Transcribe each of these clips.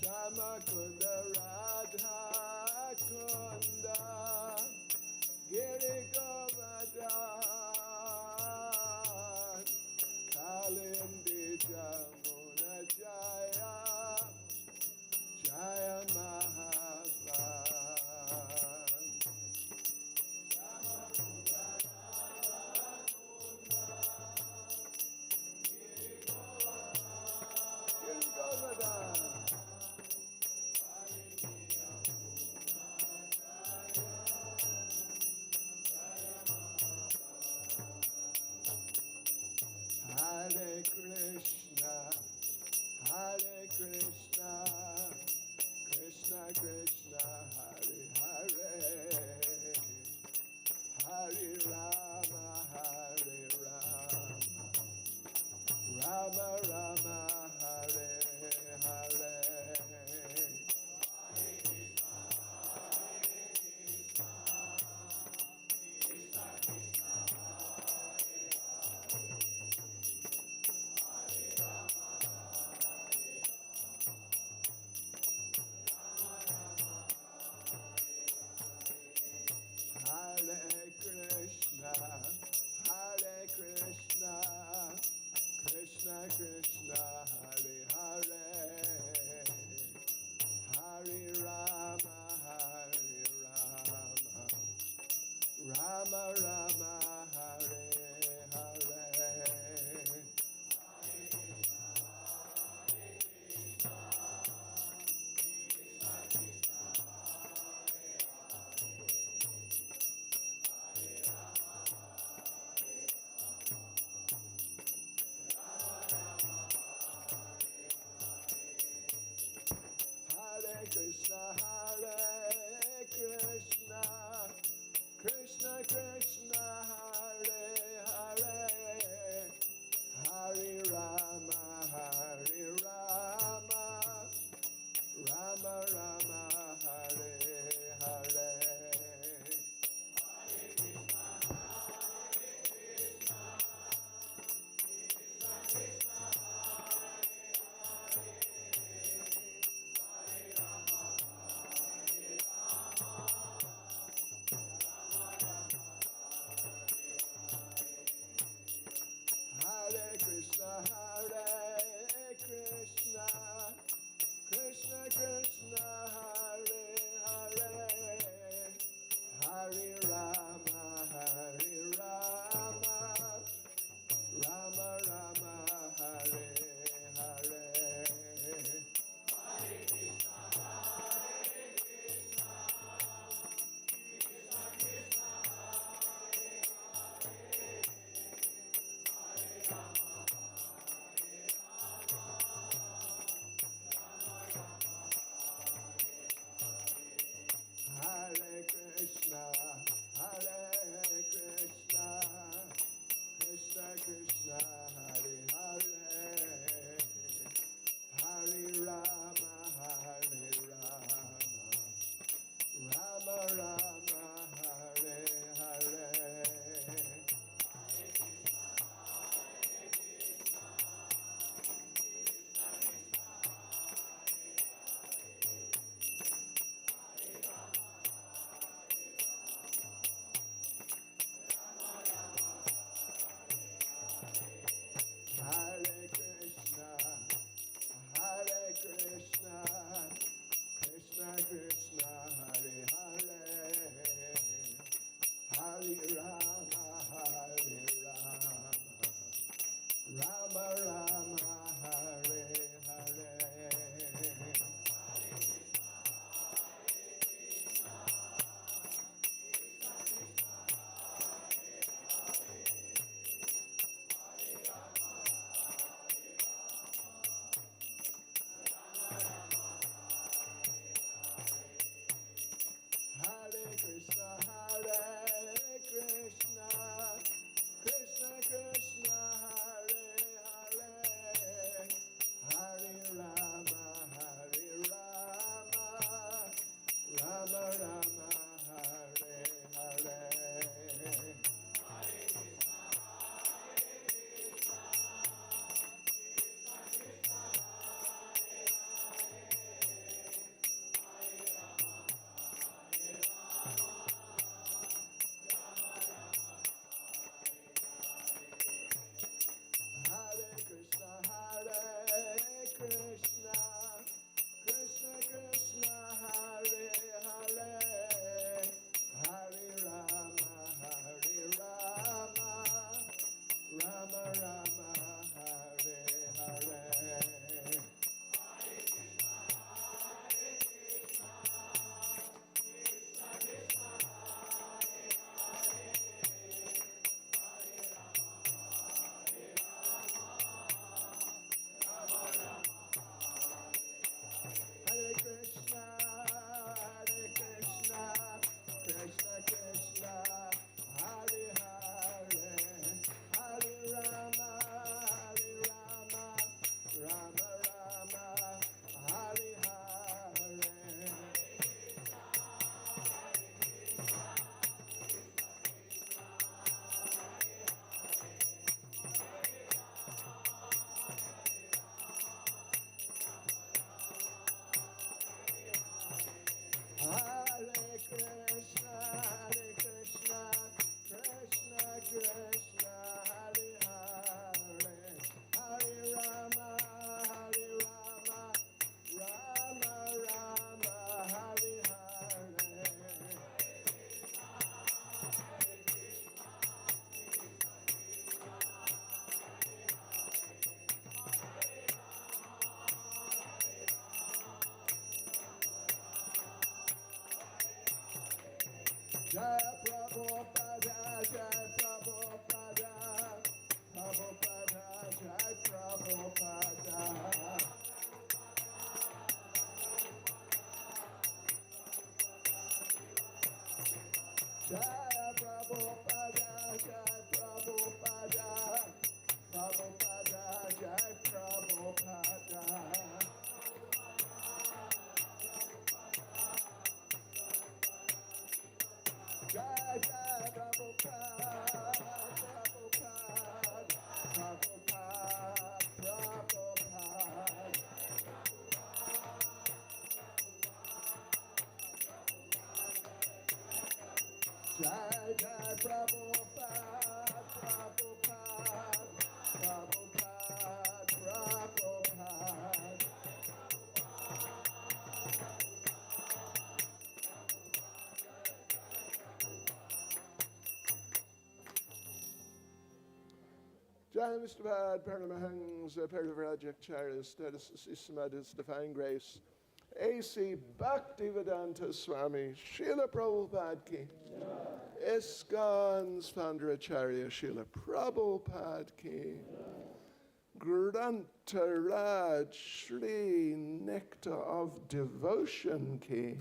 Shama Kunda Radha Kunda Giri Govardhan Kalindi Jamuna Jaya Jaya Mahavan Shama Kunda Radha Kunda Giri Govardhan Hare Krishna, Krishna Krishna, Hare Hare, Hare Rama, Rama Rama, Hare Hare. Hare Krishna, Krishna Krishna, Hare Hare, Hare Rama, Rama Rama, Hare Hare. Hare Krishna, Krishna Krishna, Hare Jai Prabhupada, Jai Prabhupada, Prabhupada, Jai Prabhupada. Jai Prabhupada, Jai Prabhupada, Prabhupada, Jai Prabhupada. Jai Jai Prabhupada, Prabhupada, Prabhupada, Prabhupada. Jai Jai Prabhupada, Prabhupada, Prabhupada, Prabhupada. Jai Mr. Bad, Paramahangs, Parivrajakcharya, Status Sisamadhis, Divine Grace, A.C. Bhaktivedanta Swami, Srila Prabhupada Ki, ISKCON's founder Acharya, Srila Prabhupada Ki, Grantaraj Shri Nectar of Devotion Ki,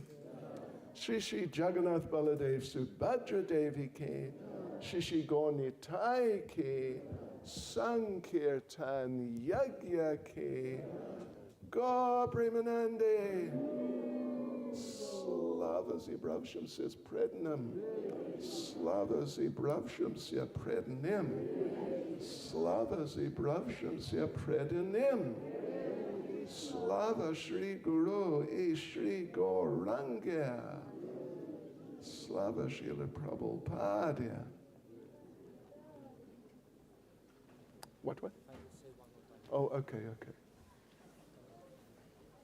Shri Shri Jagannath Baladev Subhadra Devi Ki, Shri Shri Gaunitai Ki, Sankirtan Yagya Ki, Ga Premanande, Slava Zibravshamsya Prednam, Slava Zibravshamsya Prednim, Slava Zibravshamsya Prednim, Slava Shri Guru E Shri Gauranga, Slava Srila Prabhupada. What? Oh, okay.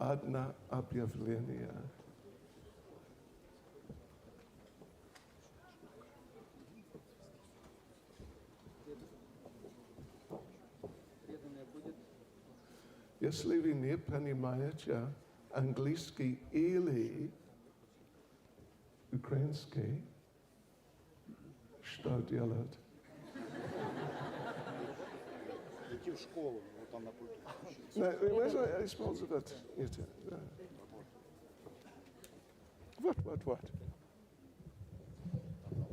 Adna Abhyavlenia. Если вы не понимаете английский или украинский, что делать? Идти в школу, вот там на культуре. Можно использовать это? Вот.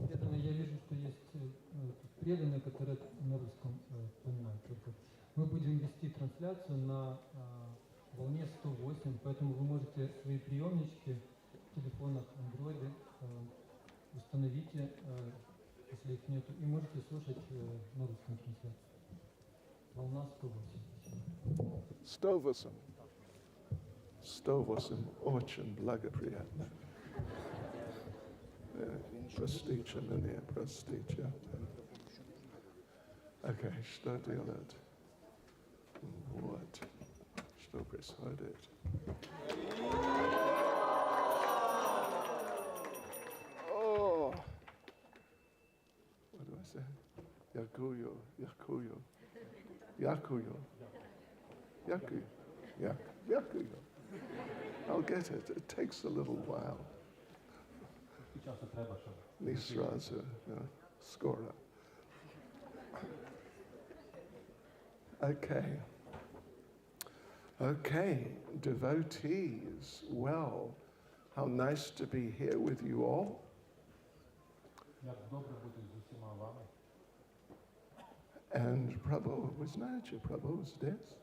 Преданные, я вижу, что есть преданные, которые на русском понимают. Мы будем вести трансляцию на волне 108, поэтому вы можете свои приемнички в телефонах Android установите, если их нету, и можете слушать на русском трансляции. Волна 108. 108. Очень благоприятно. Простите меня, простите. Окей, что делать? Вот. Что происходит? О! What do I say? Yakuyo. I'll get it. It takes a little while. Nisraza, Skora. Okay, devotees. Well, how nice to be here with you all. And Prabhu, вы знаете, Prabhu здесь?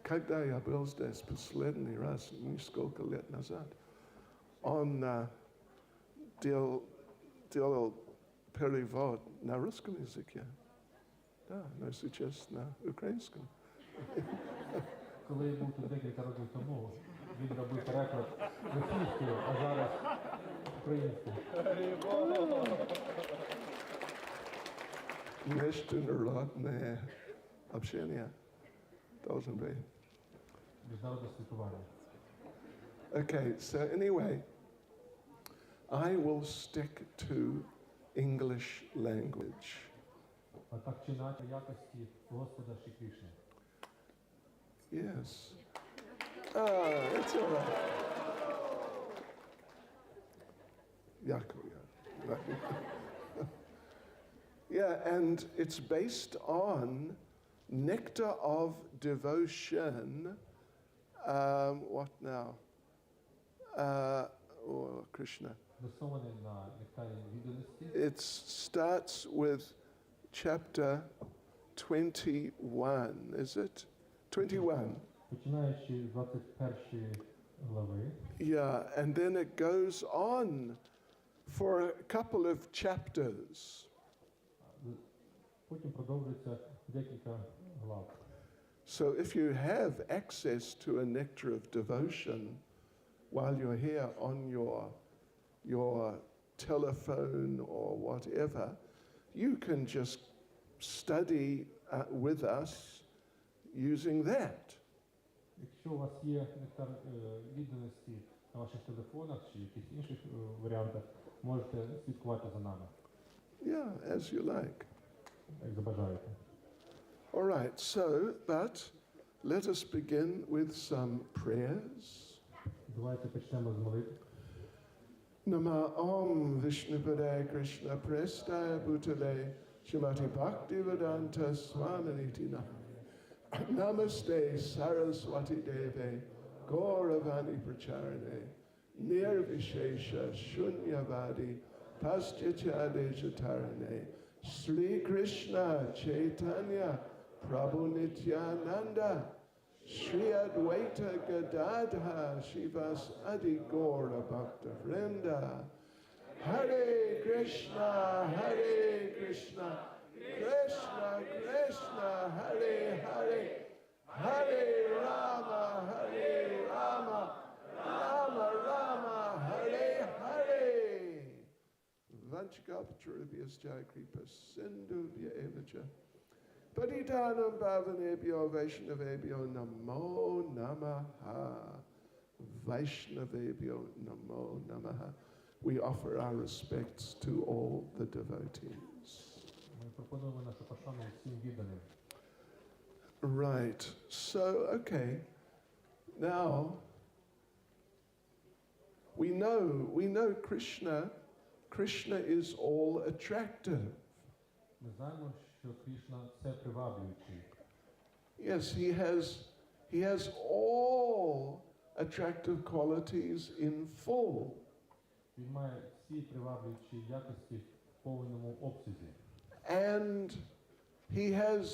Когда я был здесь последний раз, несколько лет назад, он делал перевод на русском языке. Да, но сейчас на украинском. Коли я був тут декілька років тому, він робив переклад російською, а зараз українською. Международное общение должен быть. Міжнародне спілкування. Okay, so anyway, I will stick to English language. А так чи інакше якості Господа Шрі Кришни. Yes. It's all right. Yakuya. Yeah, and it's based on nectar of devotion. What now? Krishna. Засноване на нектарі відданості. It starts with chapter 21, is it? 21. Починаючи з 21 глави, Yeah, and then it goes on for a couple of chapters. потім продовжується декілька глав. So if you have access to a nectar of devotion while you're here on your telephone or whatever, you can just study with us using that. Якщо у вас є нектар відданості на ваших телефонах чи якихось інших варіантах, можете слідкувати за нами, Yeah, as you like. як забажаєте. All right, so, but let us begin with some prayers. Давайте почнемо з молитви. Nama Om Vishnupadaya Krishna Prestaya Bhutale Shrimati Bhaktivedanta Swaminiti Namaste Saraswati Deve Gauravani Pracharane Nirvishesha Shunyavadi Paschachade Chatarane Sri Krishna Chaitanya Prabhu Nityananda Shri Advaita Gadadha Shivas Adi Gaura Bhakta Vrinda Hare Krishna Krishna Krishna Hare Hare Hare Rama Rama Rama Hare Hare Vanchakapacharabhyascha Kripa Sindhuvya Evacha Patitanam Bhavanebhyo Vaishnavebhyo Namo Namaha. Vaishnavebhyo Namo Namaha. We offer our respects to all the devotees. Ми пропонуємо нашу пошану всім відданим. Right. So, okay. Now, we know Krishna is all attractive. Ми знаємо, що Кришна – це приваблюючий. Yes, he has all attractive qualities in full. Він має всі приваблюючі якості в повному обсязі. And he has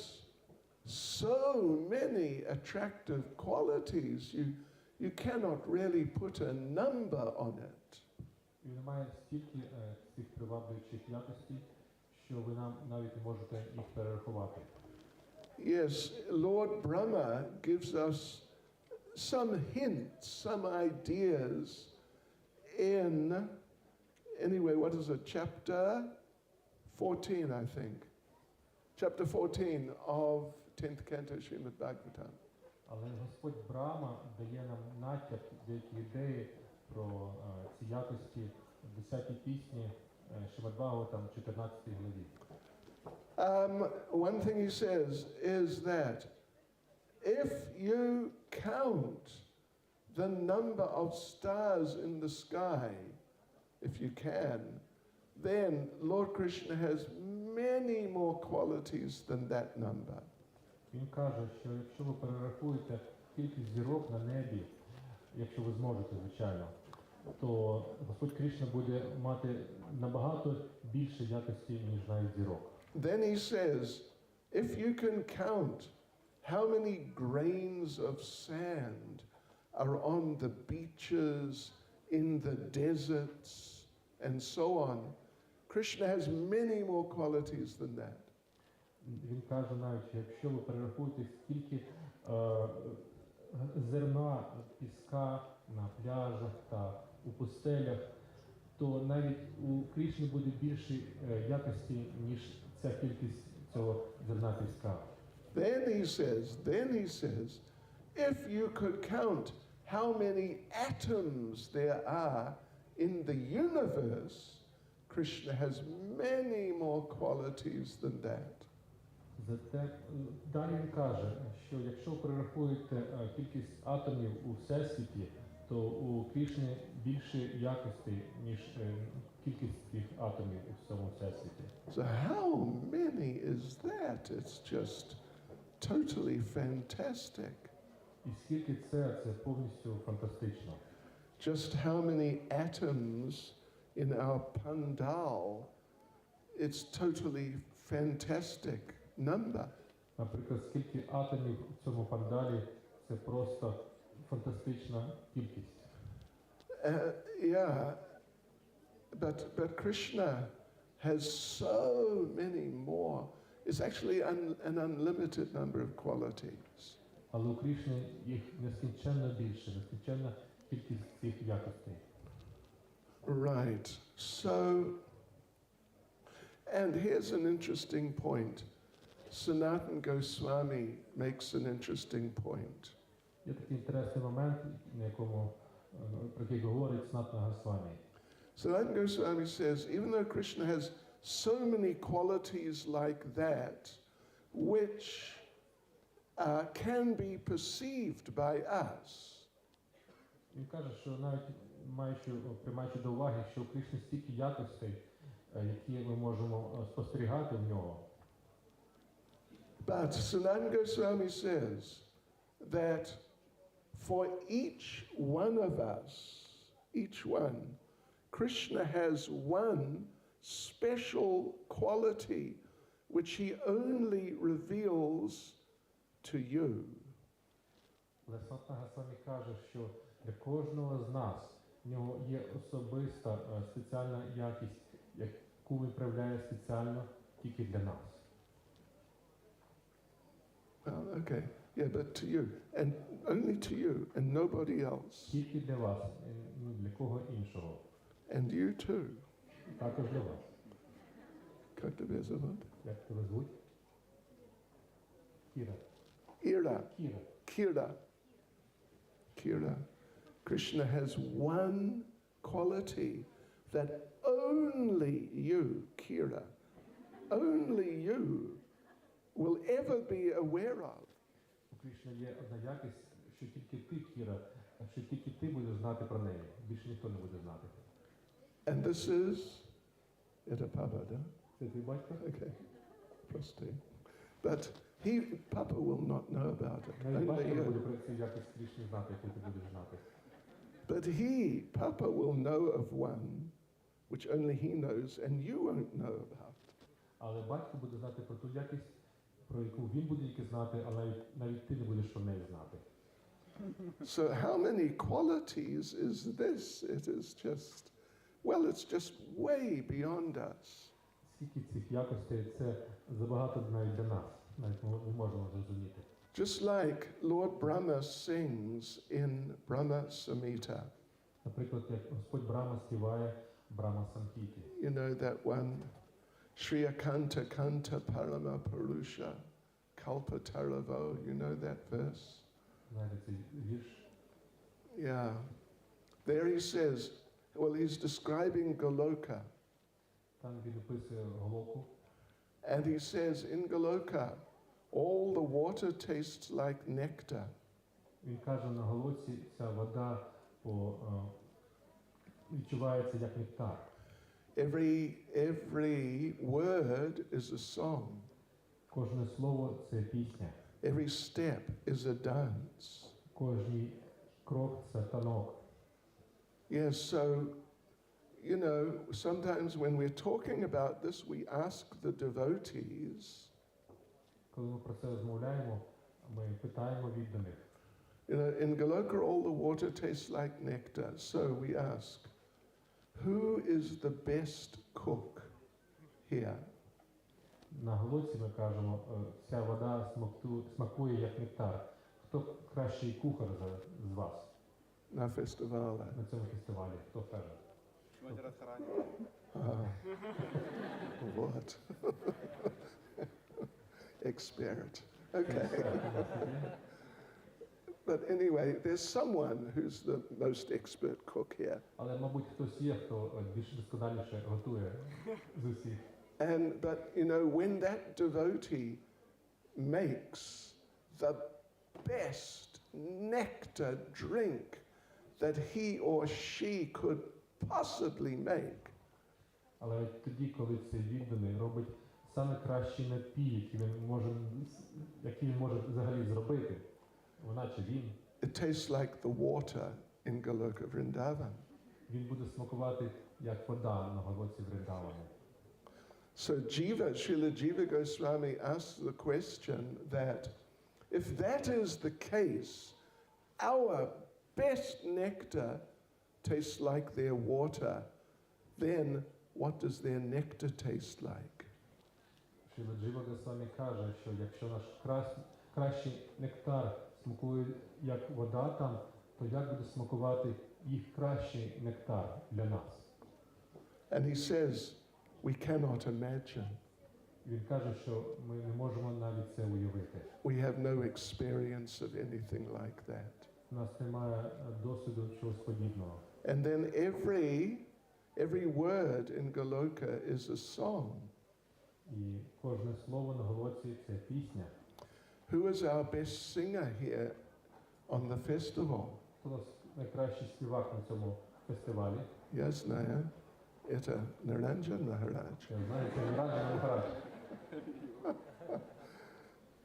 so many attractive qualities, you cannot really put a number on it. Він має стільки цих приваблюючих якостей, що ви нам навіть не можете їх перерахувати. Yes, Lord Brahma gives us some hints, some ideas in, anyway, what is it, chapter 14, I think. Chapter 14 of 10th canto Srimad Bhagavatam. Але Господь Брахма дає нам натяк, деякі ідеї про ці якості в 10-й пісні Шримад Бхагаватам, 14 главі. One thing he says is that if you count the number of stars in the sky, if you can, then Lord Krishna has many more qualities than that number. Він каже, що якщо ви перерахуєте кількість зірок на небі, якщо ви зможете, звичайно, то Господь Кришна буде мати набагато більше якості, ніж навіть зірок. Then he says, if you can count how many grains of sand are on the beaches, in the deserts, and so on, Krishna has many more qualities than that. Він каже навіть, що якщо ви перерахуєте, скільки зерна, піска на пляжах та у пустелях, то навіть у Кришни буде більше якості, ніж ця кількість цього зерна піска. Then he says, if you could count how many atoms there are in the universe, Krishna has many more qualities than that. Зате далі він каже, що якщо перерахуєте кількість атомів у Всесвіті, то у Крішни більше якостей, ніж кількість цих атомів у всьому всесвіті. So how many is that? It's just totally fantastic. І скільки це повністю фантастично. Just how many atoms in our pandal, it's totally fantastic number. Наприклад, скільки атомів у цьому пандалі, це просто фантастична кількість. Yeah, but Krishna has so many more. It's actually an unlimited number of qualities. Але у Крішни їх нескінченно більше, нескінченна кількість цих якостей. Right. So, and here's an interesting point. Sanatana Goswami makes an interesting point. Є такий інтересний момент, на якому, про який говорить Санатана Госвамі. Sanatana Goswami says, even though Krishna has so many qualities like that, which can be perceived by us, Він каже, що навіть приймаючи до уваги, що у Кришни стільки якостей, які ми можемо спостерігати в нього. but Sanatana Goswami says that for each one of us, each one, Krishna has one special quality which he only reveals to you. Але Санатана Госвамі каже, що для кожного з нас в нього є особиста спеціальна якість, яку він проявляє спеціально тільки для нас. Oh, okay. Yeah, but to you, and only to you, and nobody else. Тільки для вас, для кого іншого. And you too. Також для вас. Как тебя зовут? Як тебе звуть? Кіра. Ira. Кіра. Kira. Kira. Krishna has one quality that only you, Kira, only you will ever be aware of. У Кришни є одна якість, що тільки ти, Кіра, що тільки ти будеш знати про неї. Більше ніхто не буде знати. And this is Ita Papa, да? Це твій батько? Okay. Прости. But Papa will not know about it. Навіть Only батько не буде you. про цю якість Кришни знати, яку ти будеш знати. But Papa will know of one which only he knows and you won't know about. Але батько буде знати про ту якість, про яку він буде тільки знати, але навіть ти не будеш про неї знати. So how many qualities is this? It is just, well, it's just way beyond us. Скільки цих якостей, це забагато навіть для нас, навіть ми не можемо зрозуміти. Just like Lord Brahma sings in Brahma Samhita. Наприклад, як Господь Брахма співає Брахма Самхіті. You know that one? Shriya Kanta Kanta Parama Purusha Kalpa Taravo. You know that verse? Знаєте цей вірш? Yeah. There he says, well, he's describing Goloka. Там він описує Голоку. And he says, in Goloka, all the water tastes like nectar. Він каже, на Голоці ця вода відчувається як нектар. Every word is a song. Кожне слово – це пісня. Every step is a dance. Кожний крок – це танок. Yes, so, you know, sometimes when we're talking about this, we ask the devotees, Коли ми про це розмовляємо, ми питаємо відданих. you know, in Goloka all the water tastes like nectar. So we ask, who is the best cook here? На Голоці ми кажемо, ця вода смакує як нектар. Хто кращий кухар з вас На фестивалі. на цьому фестивалі? Хто каже? What? Expert. Okay. But anyway, there's someone who's the most expert cook here. Але, мабуть, хтось є, хто більш досконаліше готує з усіх. But you know, when that devotee makes the best nectar drink that he or she could possibly make. Але тоді, коли цей відданий робить саме кращий напій, який він може взагалі зробити, вона чи він, It tastes like the water in Goloka Vrindavan. він буде смакувати як вода на Галоці Вриндавані. So Srila Jiva Goswami asks the question that if that is the case, our best nectar tastes like their water, then what does their nectar taste like? Шріла Джива Госвамі каже, що якщо наш кращий нектар смакує як вода там, то як буде смакувати їх кращий нектар для нас? And he says, we cannot imagine. Він каже, що ми не можемо навіть це уявити. We have no experience of anything like that. У нас немає досвіду чогось подібного. And then every word in Goloka is a song. І кожне слово на Галоці – це пісня. Who is our best singer here on the festival? Хто найкращий співак на цьому фестивалі? Я знаю, это Niranjan Maharaj. Я знаю, це Ніранджан Махарадж.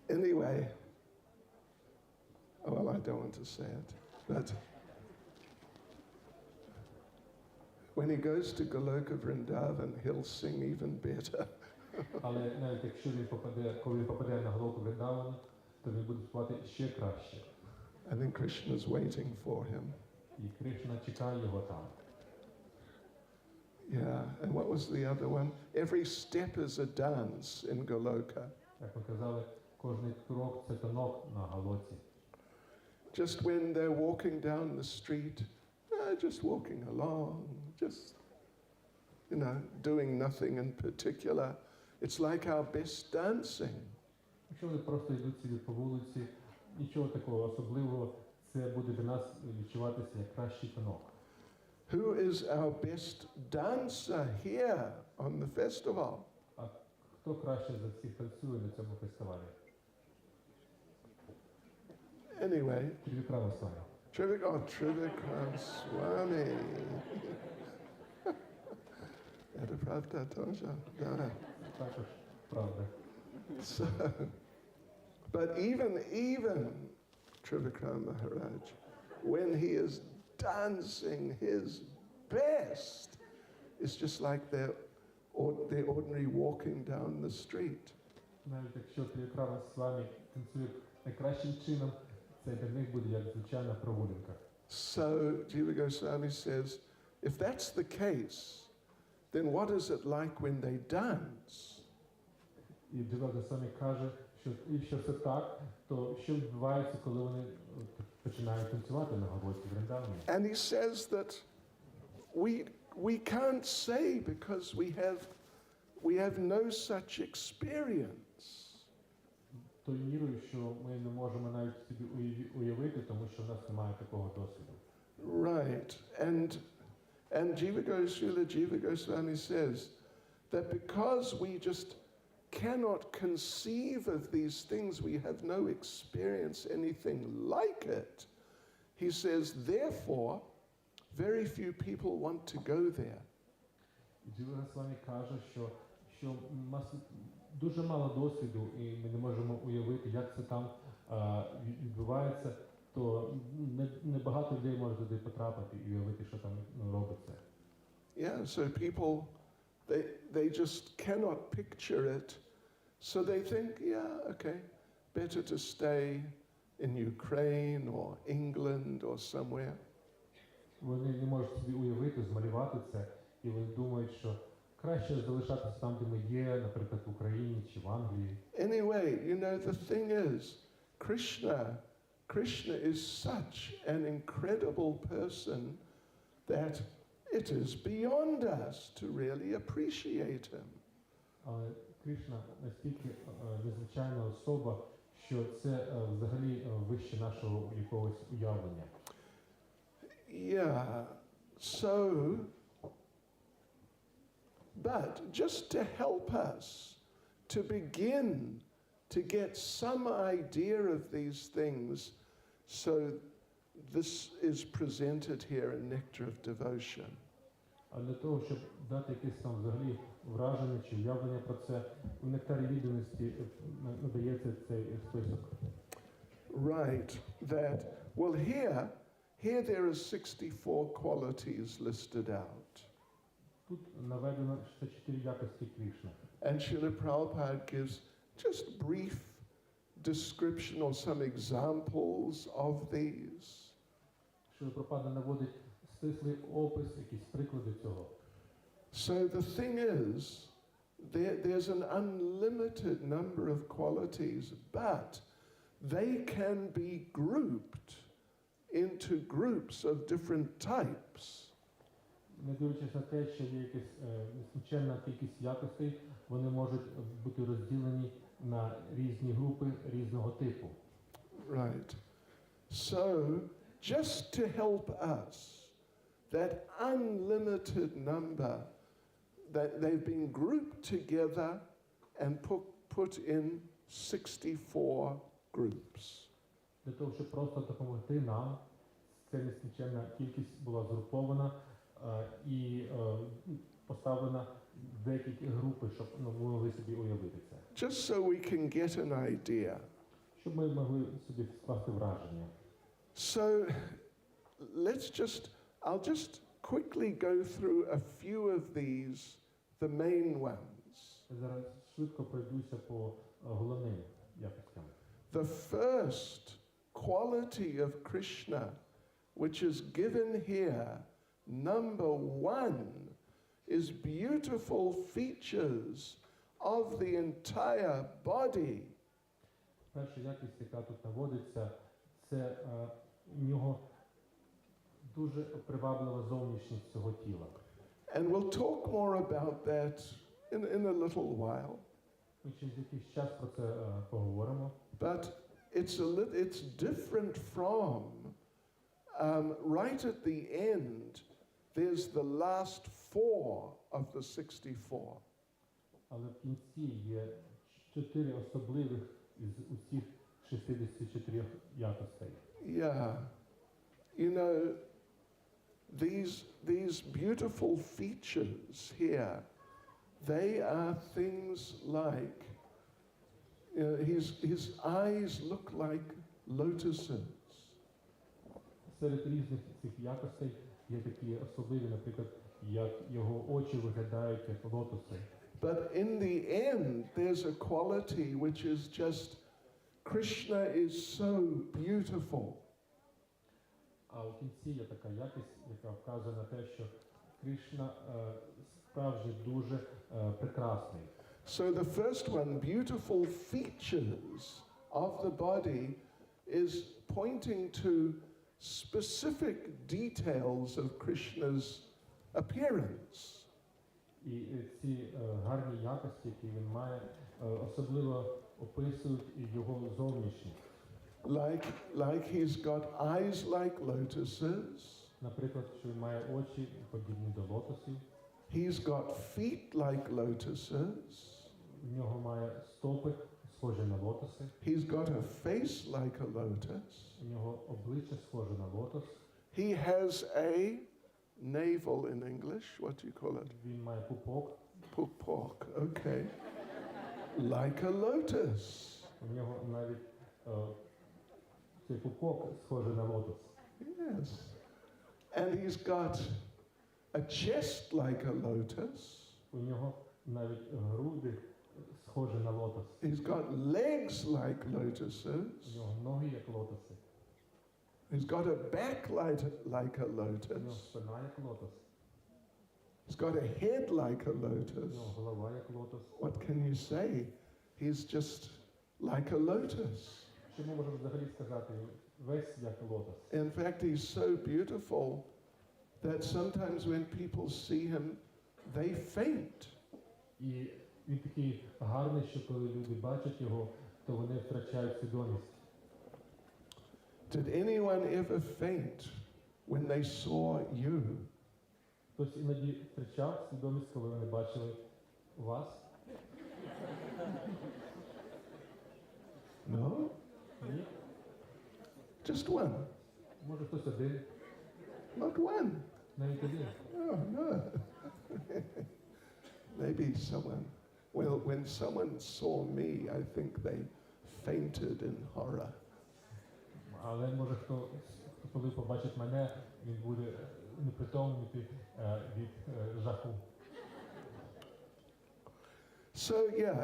Anyway, well, I don't want to say it, but when he goes to Goloka Vrindavan, he'll sing even better. Але навіть якщо він коли він попаде на Галоку Вриндавану, то він буде співати ще краще. I think Krishna's waiting for him. І Кришна чекає його там. Yeah, and what was the other one? Every step is a dance in Goloka. Як ми казали, кожний крок – це танок на Галоці. Just when they're walking down the street, just walking along, just, doing nothing in particular. It's like our best dancing. Якщо вони просто йдуть собі по вулиці, нічого такого особливого, це буде для нас відчуватися як кращий танок. Who is our best dancer here on the festival? А хто краще за всіх танцює на цьому фестивалі? Anyway, Трівікрама Свамі. Trivikram Swami. Это правда тоже, да. Також правда. So, but even Trivikram Maharaj, when he is dancing his best, it's just like they're ordinary walking down the street. Навіть якщо Трівікрама Свамі танцює найкращим чином, це для них буде як звичайна прогулянка. So Jiva Goswami says, if that's the case, then what is it like when they dance? І Джива Госвамі каже, що якщо це так, то що відбувається, коли вони починають танцювати на Галоці Вриндавані? And he says that we can't say because we have no such experience. То вірую, що ми не можемо навіть собі уявити, тому що в нас немає такого досвіду. Right. And Srila Jiva Goswami says that because we just cannot conceive of these things, we have no experience anything like it. He says, therefore, very few people want to go there. Джива Госвамі каже, що у нас дуже мало досвіду, і ми не можемо уявити, як це там відбувається, то небагато людей може туди потрапити і уявити, що там робиться. Yeah, so people, they just cannot picture it. So they think, yeah, okay, better to stay in Ukraine or England or somewhere. Вони не можуть собі уявити, змалювати це, і вони думають, що краще залишатися там, де ми є, наприклад, в Україні чи в Англії. Anyway, the thing is, Krishna is such an incredible person that it is beyond us to really appreciate him. Але Кришна настільки незвичайна особа, що це взагалі вище нашого якогось уявлення. Yeah, so, but just to help us to begin to get some idea of these things so this is presented here in Nectar of Devotion. А для того, щоб дати якесь там взагалі враження чи уявлення про це, у нектарі відданості надається цей список. Right, that, well, here there are 64 qualities listed out. Тут наведено 64 якості Кришни. And Srila Prabhupada gives just brief description or some examples of these. Шрила Прабхупада наводить стислий опис, якісь приклади цього. So the thing is, there's an unlimited number of qualities, but they can be grouped into groups of different types. Не дивлячись на те, що є якась нескінченна кількість якостей, вони можуть бути розділені на різні групи різного типу. Right. So, just to help us, that unlimited number, that they've been grouped together and put in 64 groups. Для того, щоб просто допомогти нам, ця нескінченна кількість була згрупована і поставлена в декілька групи, щоб ви могли собі уявити це. Just so we can get an idea. Щоб ми могли собі скласти враження. So, I'll just quickly go through a few of these, the main ones. Зараз швидко пройдуся по головним якостям. The first quality of Krishna, which is given here, number one, is beautiful features of the entire body. Перша якість, яка тут наводиться, це в нього дуже приваблива зовнішність цього тіла. And we'll talk more about that in a little while. Ми через якийсь час про це поговоримо. But it's different from, right at the end, there's the last four of the 64. Але в кінці є 4 особливих із усіх 64 якостей. Yeah. You know, these beautiful features here, they are things like, his eyes look like lotuses. Серед різних цих якостей є такі особливі, наприклад, як його очі виглядають як лотоси. But in the end, there's a quality which is just, Krishna is so beautiful. А у кінці є така якість, яка вказує на те, що Кришна справді дуже прекрасний. So the first one, beautiful features of the body, is pointing to specific details of Krishna's appearance. І ці гарні якості, які він має, особливо описують його зовнішність. Like he's got eyes like lotuses. Наприклад, що він має очі подібні до лотосів. He's got feet like lotuses. В нього має стопи схожі на лотоси. He's got a face like a lotus. У нього обличчя схоже на лотос. He has a navel in English. What do you call it? Він має пупок. Pupok. Okay. Like a lotus. У нього навіть цей пупок схожий на лотос. Yes. And he's got a chest like a lotus. У нього навіть груди схожі на лотос. He's got legs like У lotuses. нього ноги як лотоси. He's got a back like a У нього lotus. спина як лотос. He's got a head like a У нього lotus. голова як лотос. What can you say? He's just like a lotus. Що ми можемо взагалі сказати? Весь як лотос. In fact, he's so beautiful that sometimes when people see him, they faint. І він такий гарний, що коли люди бачать його, то вони втрачають свідомість. Did anyone ever faint when they saw you? Хтось іноді втрачав свідомість, коли вони бачили вас? No? Ні? Just one. Може хтось один, Not one. навіть один. Oh, no. Maybe someone. Well, when someone saw me, I think they fainted in horror. Але може хто, коли побачить мене, він буде непритомнити від жаху.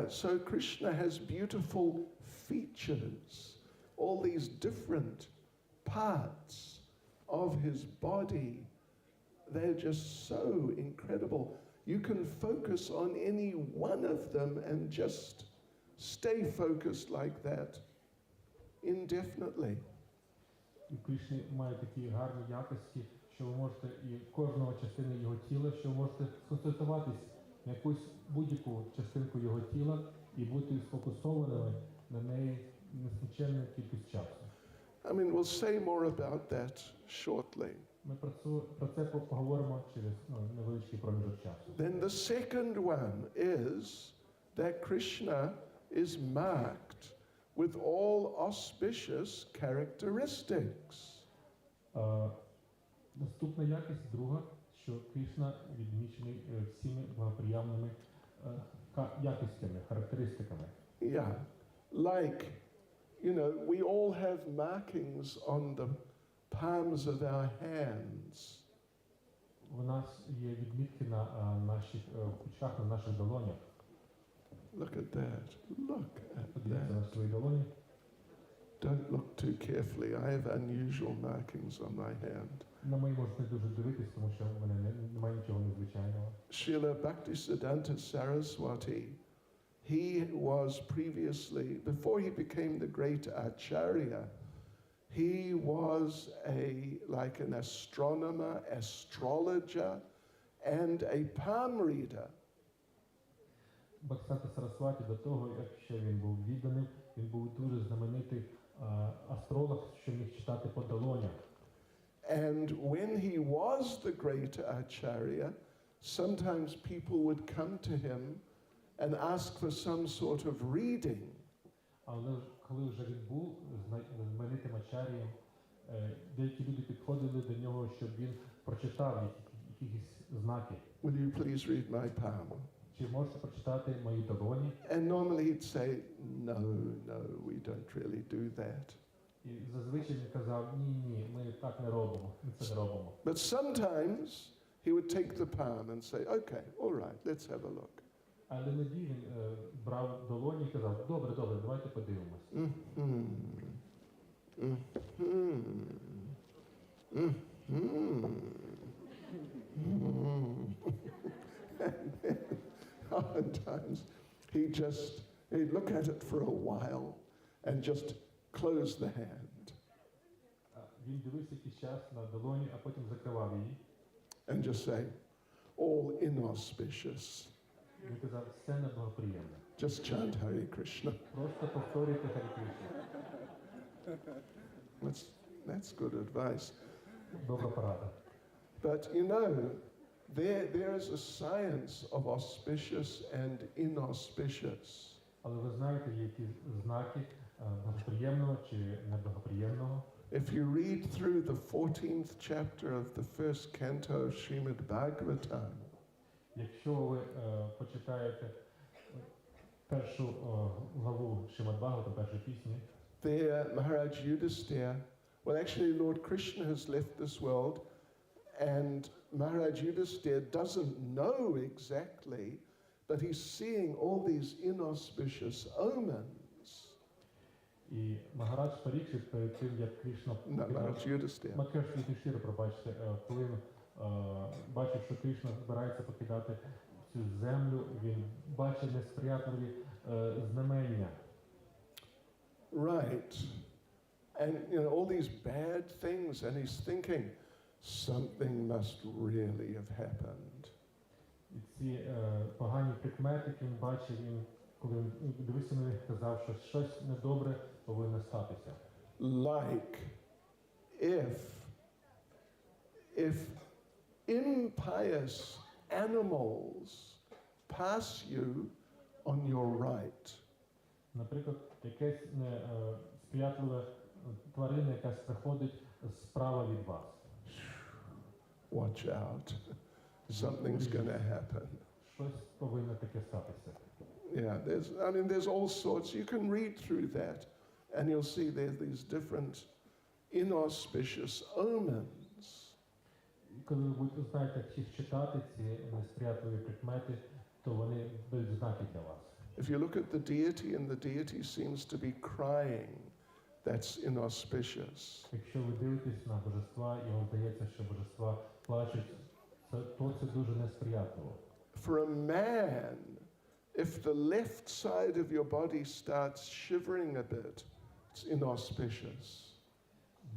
So Krishna has beautiful features, all these different parts of his body. They're just so incredible. You can focus on any one of them and just stay focused like that indefinitely. І Кришна має такі гарні якості, що ви можете і кожного частини його тіла, що ви можете сконцентруватись на якусь будь-яку частинку його тіла і бути сфокусованими на неї нескінченну кількість часу. I mean, we'll say more about that shortly. Ми про це поговоримо через невеличкий проміжок часу. Then the second one is that Krishna is marked with all auspicious characteristics. Наступна якість, друга, що Кришна відмічений всіми благоприємними якостями, характеристиками. Yeah, like, we all have markings on the palms of our hands. У нас є відмітки на наших кучках, на наших долонях. Look at that. Look at Подивіться на that. свої долоні. Don't look too carefully. I have unusual markings on my hand. На мої можете дуже дивитись, тому що в мене немає нічого незвичайного. Srila Bhaktisiddhanta Saraswati, he was previously, before he became the great Acharya, he was like an astronomer, astrologer, and a palm reader. Бхактисиданта Сарасваті до того, якщо він був відданим, він був дуже знаменитий астролог, що міг читати по долонях. And when he was the great Acharya, sometimes people would come to him and ask for some sort of reading. Але коли вже він був знаменитим ачарієм, деякі люди підходили до нього, щоб він прочитав якісь знаки. Will you please read my palm? Чи можете прочитати мої долоні? And normally he'd say, no, we don't really do that. І зазвичай він казав, ні, ми так не робимо, ми це не робимо. But sometimes he would take the palm and say, okay, all right, let's have a look. Але іноді він брав долоні і казав, добре, давайте подивимось. Oftentimes he'd look at it for a while and just close the hand Він дивився якийсь час на долоні, а потім закривав її. and just say, all inauspicious. Він казав, все неблагоприємне. Just chant Hare Krishna. Просто повторюйте Харі Кришна. That's good advice. Добра порада. But there is a science of auspicious and inauspicious. Але ви знаєте, є ті знаки благоприємного чи неблагоприємного. If you read through the 14th chapter of the first canto of Srimad Bhagavatam, Якщо ви почитаєте першу главу Шримад Бхагаватам, першої пісні, there Maharaj Yudhisthira, well actually Lord Krishna has left this world and Maharaj Yudhisthira doesn't know exactly, but he's seeing all these inauspicious omens. і Магарадж Парікшит перед тим, як Кришна Maharaj Yudhisthira. Макеш Юдишіра, пробачте, коли він бачив, що Кришна збирається покидати цю землю, він бачив несприятливі знамення. Right. And all these bad things, and he's thinking, something must really have happened. І ці погані прикмети, які він бачив, він, коли він дивився на них, казав, що щось недобре повинно статися. Like if impious animals pass you on your right, Наприклад, якась несприятливе тварина, яка приходить справа від вас. Watch out. Something's going to happen. Щось повинно таке статися. Yeah, there's all sorts. You can read through that, and you'll see there's these different inauspicious omens. Коли ви будете знаєте, як їх читати, ці несприятливі прикмети, то вони будуть знаки для вас. If you look at the deity and the deity seems to be crying, that's inauspicious. Якщо ви дивитесь на божества, і вам здається, що божества плачуть, то це дуже несприятливо. For a man, if the left side of your body starts shivering a bit, it's inauspicious.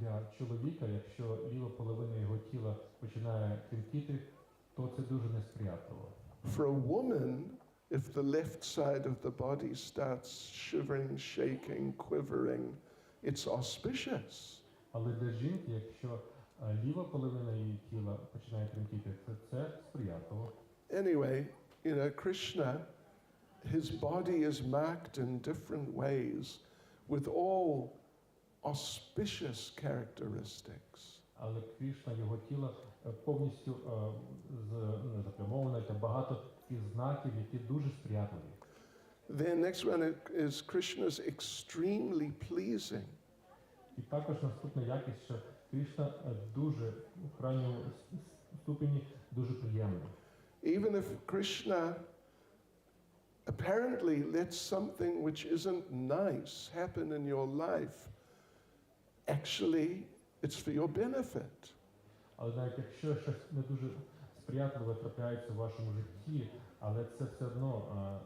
Для чоловіка, якщо ліва половина його тіла починає тремтіти, то це дуже несприятливо. For a woman, if the left side of the body starts shivering, shaking, quivering, it's auspicious. Але для жінки, якщо ліва половина її тіла починає тремтіти, це сприятливо. Anyway, Krishna, his body is marked in different ways with all auspicious characteristics. Але Кришна, його тіло повністю запрямоване та багато тих знаків, які дуже сприятливі. Then next one is Krishna's extremely pleasing. І також наступна якість, що Кришна дуже в крайньому ступені дуже приємний. Even if Krishna apparently lets something which isn't nice happen in your life, actually it's for your benefit. Але навіть якщо щось не дуже сприятливе трапляється в вашому житті, але це все одно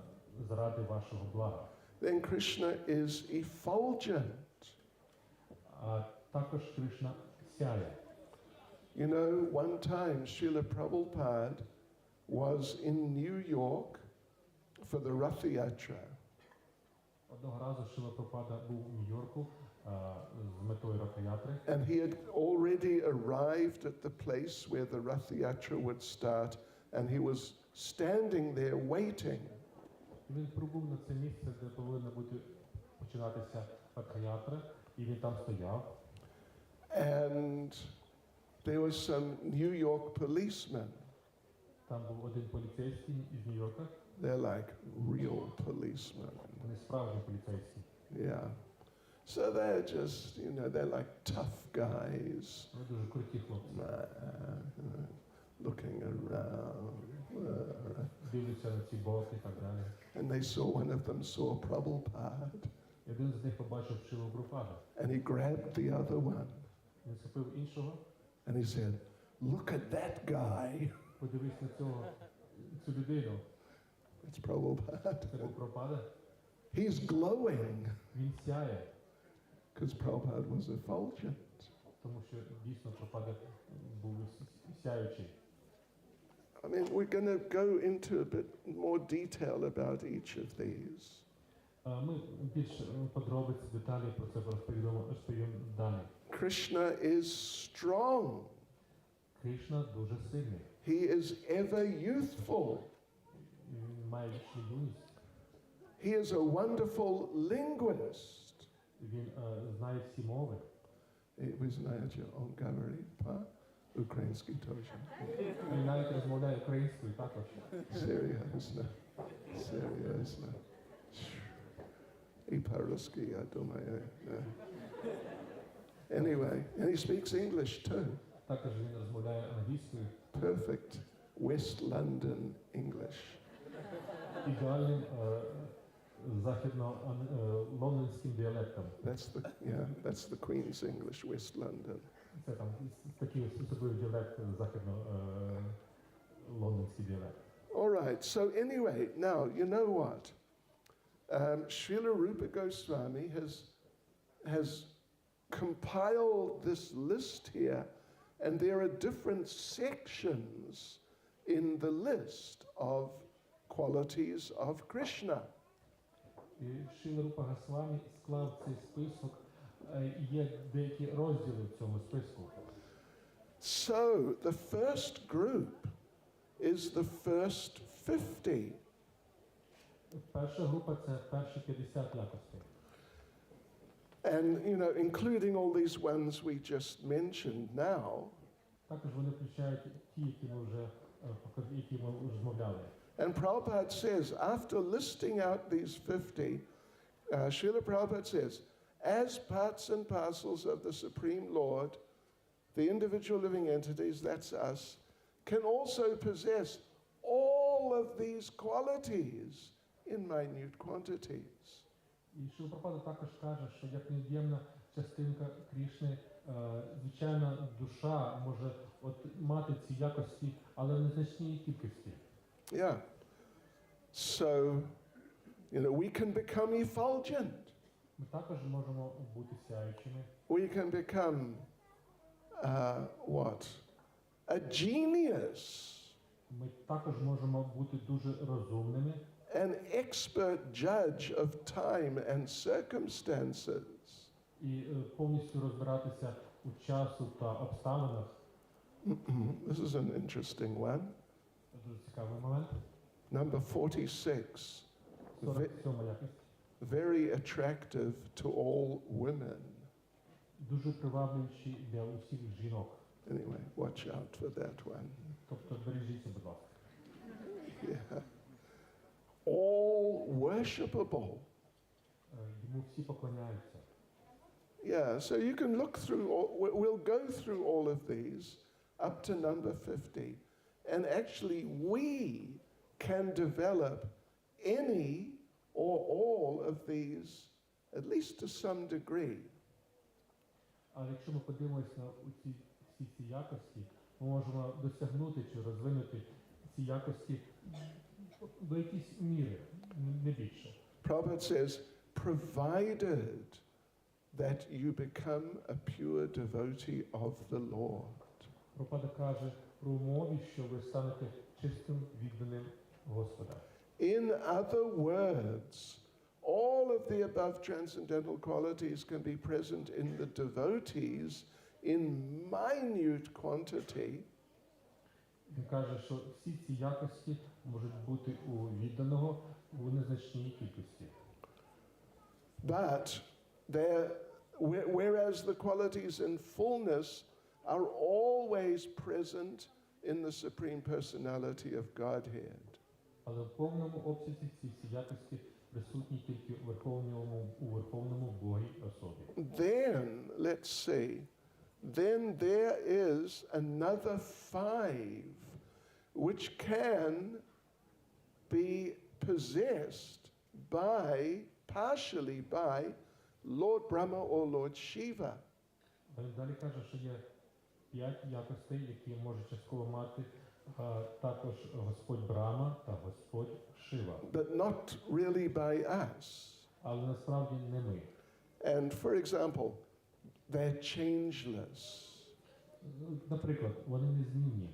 заради вашого блага. Then Krishna is effulgent. А також Кришна сяє. You know, one time Srila Prabhupada was in New York for the Rath Yatra. Одного разу Шріла Прабхупада був у Нью-Йорку з метою Ратha-ятри. And he had already arrived at the place where the Rath Yatra would start, and he was standing there waiting. Він прибув на це місце, де повинна бути починатися Ратha-ятра, і він там стояв. And there was some New York policemen. Там був один поліцейський із Нью-Йорка. They're like real policemen. Вони справжні поліцейські. Yeah. So they're just, they're like tough guys. Вони дуже круті хлопці. Looking around. Дивляться на ці боки і так далі. And they saw, one of them saw Prabhupada. І один з них побачив Шрілу Прабхупаду. And he grabbed the other one. Він схопив іншого. And he said, look at that guy. Подивись на цю людину. It's Prabhupada. Це був Прабхупада. He's glowing. Він сяє, Because Prabhupada was effulgent. тому що дійсно Прабхупада був сяючий. I mean, we're going to go into a bit more detail about each of these. Ми більш подробиць, деталі про це розповімо далі. Krishna is strong. Кришна дуже сильний. He is ever youthful. Він має вічну юність. He is a wonderful linguist. Він знає всі мови. Ви знаєте, он говорить по-українськи теж. Він навіть розмовляє українською також. Серйозно. І по-русски, я думаю. Anyway, and he speaks English too. Також він розмовляє англійською. Perfect West London English. Ідеальним західно-лондонським діалектом. That's the Queen's English, West London. Це там такий особливий діалект, західно-лондонський діалект. All right, so anyway, now, you know what? Srila Rupa Goswami has compiled this list here, and there are different sections in the list of qualities of Krishna. І Шріла Рупа Госвамі склав цей список, є деякі розділи в цьому списку. So, the first group is the first 50. Перша група – це перші 50 якостей. And, you know, including all these ones we just mentioned now. Також вони включають ті, які ми вже розмовляли. And Prabhupada says, after listing out these 50, Srila Prabhupada says, as parts and parcels of the Supreme Lord, the individual living entities, that's us, can also possess all of these qualities in minute quantities. І Шрила Прабхупада також каже, що як невід'ємна частинка Крішни, звичайна душа може мати ці якості, але в незначній кількості. Yeah. So, you know, we can become effulgent. Ми також можемо бути сяючими. We can become, what? A genius. Ми також можемо бути дуже розумними. An expert judge of time and circumstances. І повністю розбиратися у часу та обставинах. This is an interesting one. Дуже цікавий момент. Number 46. 47 якість. Very attractive to all women. Дуже приваблюючий для усіх жінок. Anyway, watch out for that one. Тобто бережіться, будь ласка. Yeah. All worshipable. Йому всі поклоняються. Yeah, so you can look through, we'll go through all of these up to number 50. And actually we can develop any or all of these, at least to some degree. Але якщо ми подивимося на всі ці якості, ми можемо досягнути чи розвинути ці якості до якоїсь міри, не більше. Prabhupada says, provided that you become a pure devotee of the Lord. Прабхупада каже про умові, що ви станете чистим відданим Господа. In other words, all of the above transcendental qualities can be present in the devotees in minute quantity. Він каже, що всі ці якості можуть бути у відданого у незначній кількості. But whereas the qualities in fullness are always present in the Supreme Personality of Godhead. Але в повному обсязі ці всі якості присутні тільки у Верховному Богі особі. Then, let's see, then there is another 5 which can be possessed partially by Lord Brahma or Lord Shiva. Він далі каже, що є 5 якостей, які може частково мати також Господь Брахма та Господь Шива. But not really by us. Але насправді не ми. And for example, they're changeless. Наприклад, вони незмінні.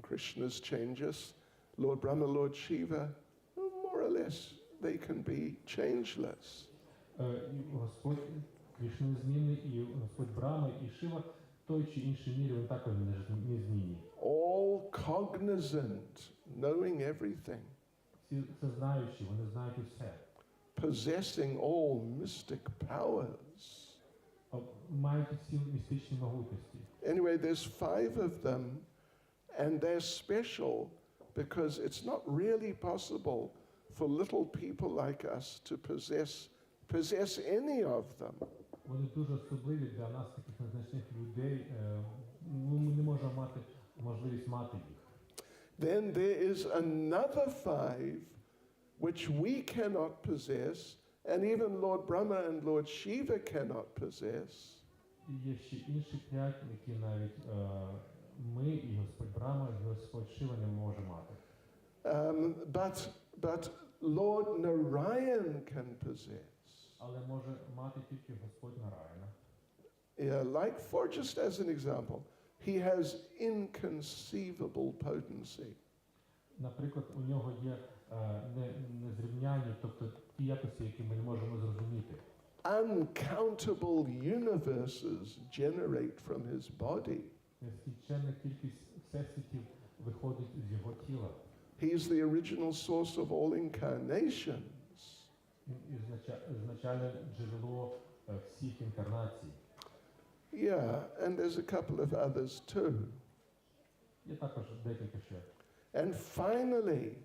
Krishna's changes. Lord Brahma, Lord Shiva, more or less, they can be changeless. І Господь Кришна незмінний, і Господь Брахма, і Шива в той чи іншій мірі вони також незмінні. All cognizant, knowing everything. Всі це знаючі, вони знають усе. Possessing all mystic powers. Мають всі містичні могутності. Anyway, there's 5 of them, and they're special because it's not really possible for little people like us to possess any of them. Вони дуже особливі для нас, таких незначних людей. Ми не можемо мати можливість мати їх. Then there is another 5 which we cannot possess, and even Lord Brahma and Lord Shiva cannot possess. І є ще інші 5, які навіть ми, і Господь Брахма, і Господь Шива не можемо мати. But Lord Narayan can possess. Але може мати тільки Господь Нараяна. Yeah, like for just as an example, he has inconceivable potency. Наприклад, у нього є незрівнянні, тобто ті якості, які ми не можемо зрозуміти. Uncountable universes generate from his body. Нескінченна кількість всесвітів виходить з його тіла. He is the original source of all incarnations. Він ізначальне джерело всіх інкарнацій. Yeah, and there's a couple of others too. Є також декілька ще. And finally,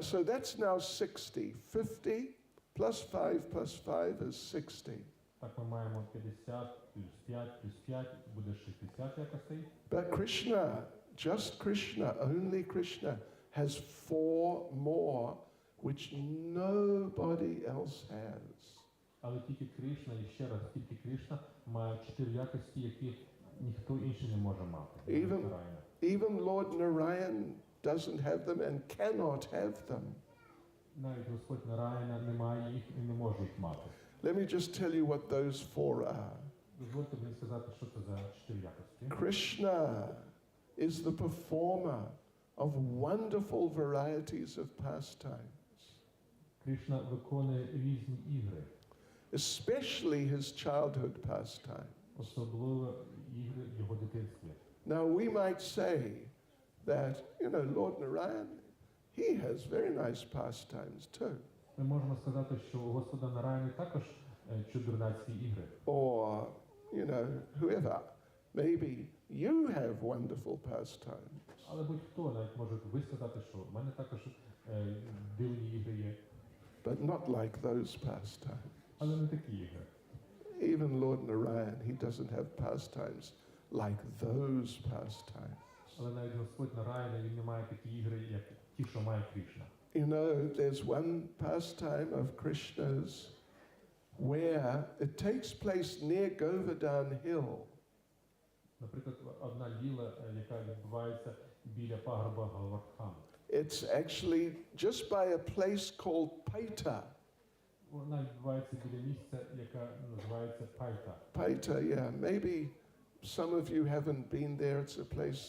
so that's now 60. 50 plus 5 plus 5 is 60. Так ми маємо 50 плюс 5 плюс 5, буде 60 якостей. But Krishna, just Krishna, only Krishna, has 4 more which nobody else has. Але тільки Кришна, і ще раз, тільки Кришна має 4 якості, які ніхто інший не може мати. Even Lord Narayan doesn't have them and cannot have them. Навіть Господь Нараяна не має їх і не може їх мати. Let me just tell you what those 4 are. Дозвольте мені сказати, що це за 4 якості. Krishna is the performer of wonderful varieties of pastimes, Кришна виконує різні ігри, especially his childhood pastime. особливо ігри в його дитинстві. Now we might say that, Lord Narayan, he has very nice pastimes too. Ми можемо сказати, що у Господа Нараяни також чудернацькі ігри. Or, whoever, maybe you have wonderful pastimes. Але будь-хто навіть може висказати, що в мене також дивні ігри є. But not like those pastimes. Але не такі ігри. Even Lord Narayan, he doesn't have pastimes like those pastimes. Але навіть Господь Нараяна, він не має такі ігри, як ті, що має Кришна. There's one pastime of Krishna's where it takes place near Govardhan Hill. Наприклад, одна ліла, яка відбувається біля пагорба Говардхан. It's actually just by a place called Paita. Вона відбувається біля місця, яке називається Пайта. Paita, yeah. Maybe some of you haven't been there. It's a place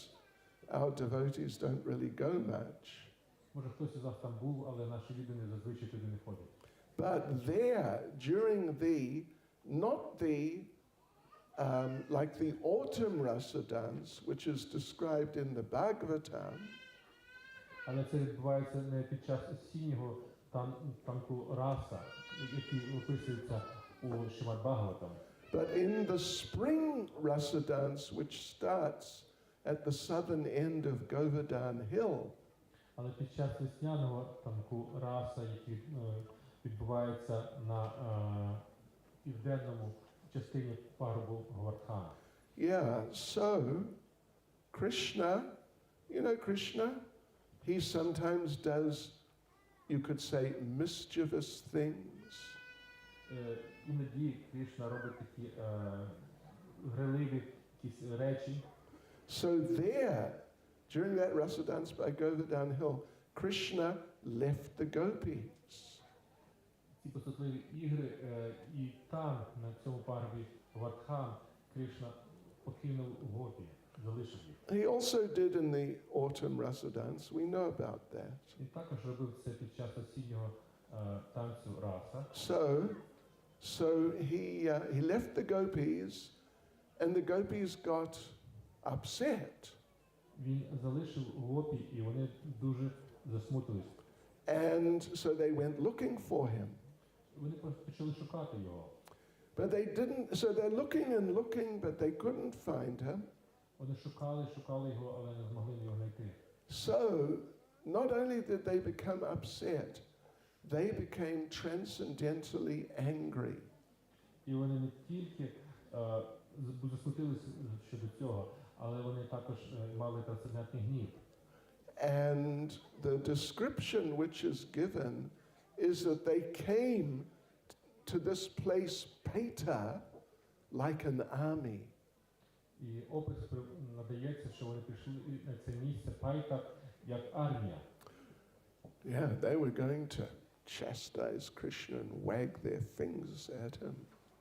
our devotees don't really go much. Може, хтось із вас там був, але наші віддані зазвичай туди не ходять. But there, during not the like the autumn rasa dance, which is described in the Bhagavatam, Але це відбувається не під час осіннього танку раса, який описується у Шримад Бхагаватам, but in the spring rasa dance, which starts at the southern end of Govardhan Hill. Але під час весняного танку раса, який відбувається на південному частині пагорбу Говардхана. Yeah, so Krishna, Krishna, he sometimes does, you could say, mischievous things. Іноді Кришна робить такі граливі якісь речі. So there, during that rasa dance by Govardhan Hill, Krishna left the gopis. Ці посадливі ігри, і там, на цьому пагорбі Говардхан, Кришна покинув гопі, залишив їх. He also did in the autumn rasa dance, we know about that. Він також робив це під час осіннього танцю раса. So he left the gopis, and the gopis got upset. Він залишив гопі, і вони дуже засмутились. And so they went looking for him. Вони почали шукати його. But they didn't, so they're looking, but they couldn't find him. Вони шукали його, але не змогли його знайти. So, not only did they become upset, they became transcendentally angry. І вони не тільки засмутилися щодо цього, але вони також мали трансцендентний гнів. And the description which is given is that they came to this place, Paita, like an army. І опис надається, що вони прийшли на це місце Пайта як армія. Yeah, they were going to chastise Krishna and wag their fingers at him.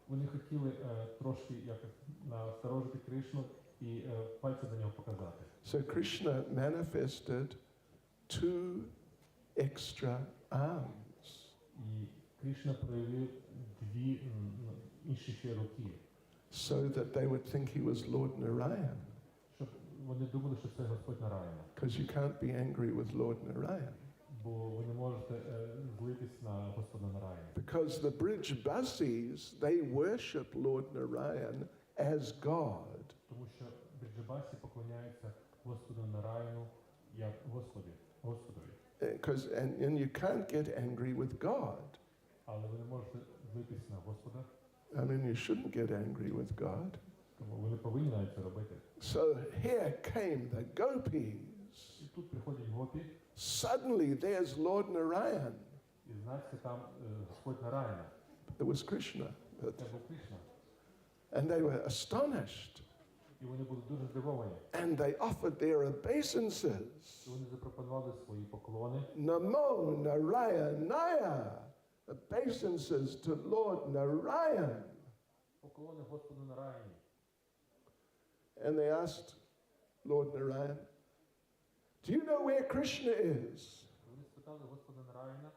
Вони хотіли трошки якось насторожити Кришну і пальці до нього показати. So Krishna manifested 2 extra arms. І Кришна проявив 2 інші ще руки. So that they would think he was Lord Narayan. Щоб вони думали, що це Господь Нараяна. Because you can't be angry with Lord Narayan. бо ви не можете злитись на Господа Нараяна. Because the Brijbasis, they worship Lord Narayan as God. Тому що бриджабасі поклоняються Господу Нараяну як Господові. And you can't get angry with God. Але ви не можете злитись на Господа. I mean, you shouldn't get angry with God. Тому ви не повинні навіть це робити. So here came the gopis. І тут приходять гопі, Suddenly there's Lord Narayan. і знаєте, там Господь Нараяна. There was Krishna. Це був Кришна. And they were astonished. І вони були дуже здивовані. And they offered their obeisances. І вони запропонували свої поклони. Namo Narayanaya. Obeisances to Lord Narayan. Поклони Господу Нараяні. And they asked Lord Narayan, do you know where Krishna is? Вони спитали Господа Нараяна,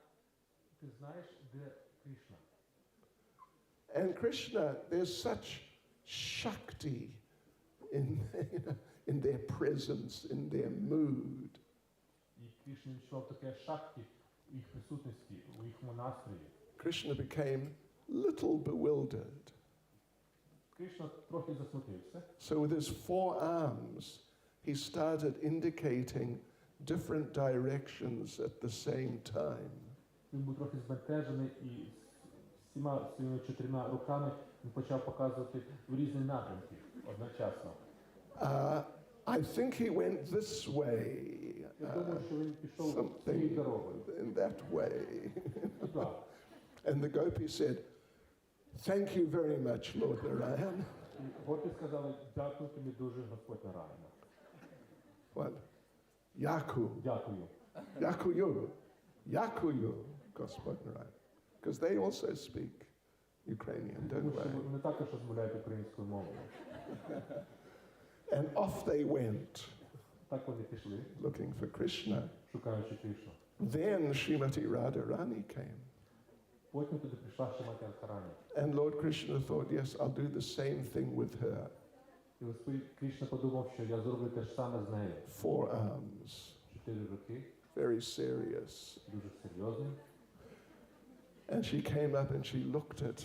ти знаєш, де Кришна? And Krishna, there's such Shakti in their presence, in their mood. І Кришна відчував таке шакті у їх присутності, у їхньому настрої. Krishna became little bewildered. Кришна трохи засмутився. So with his four arms, he started indicating different directions at the same time. Він був трохи збентежений і всіма своїми 4 руками він почав показувати в різні напрямки одночасно. I think he went this way, Я думаю, що він пішов цією something дорогою. in that way. Туди. And the gopi said, thank you very much, Lord Narayan. І гопі сказали, дякую тобі дуже, Господь Нараяна. What? Yaku. Дякую. Yakuyu. Yakuyu, Gospod Narayan. Because they also speak Ukrainian, Тому don't що they? вони також розмовляють українською мовою. And off they went, Так вони пішли, looking for Krishna. шукаючи Кришну. Then Srimati Radharani came. Потім туди прийшла Шримати Радхарани. And Lord Krishna thought, yes, I'll do the same thing with her. І Господь Кришна подумав, що я зроблю те ж саме з нею. 4 arms, 4 роки, very serious. дуже серйозний. And she came up and she looked at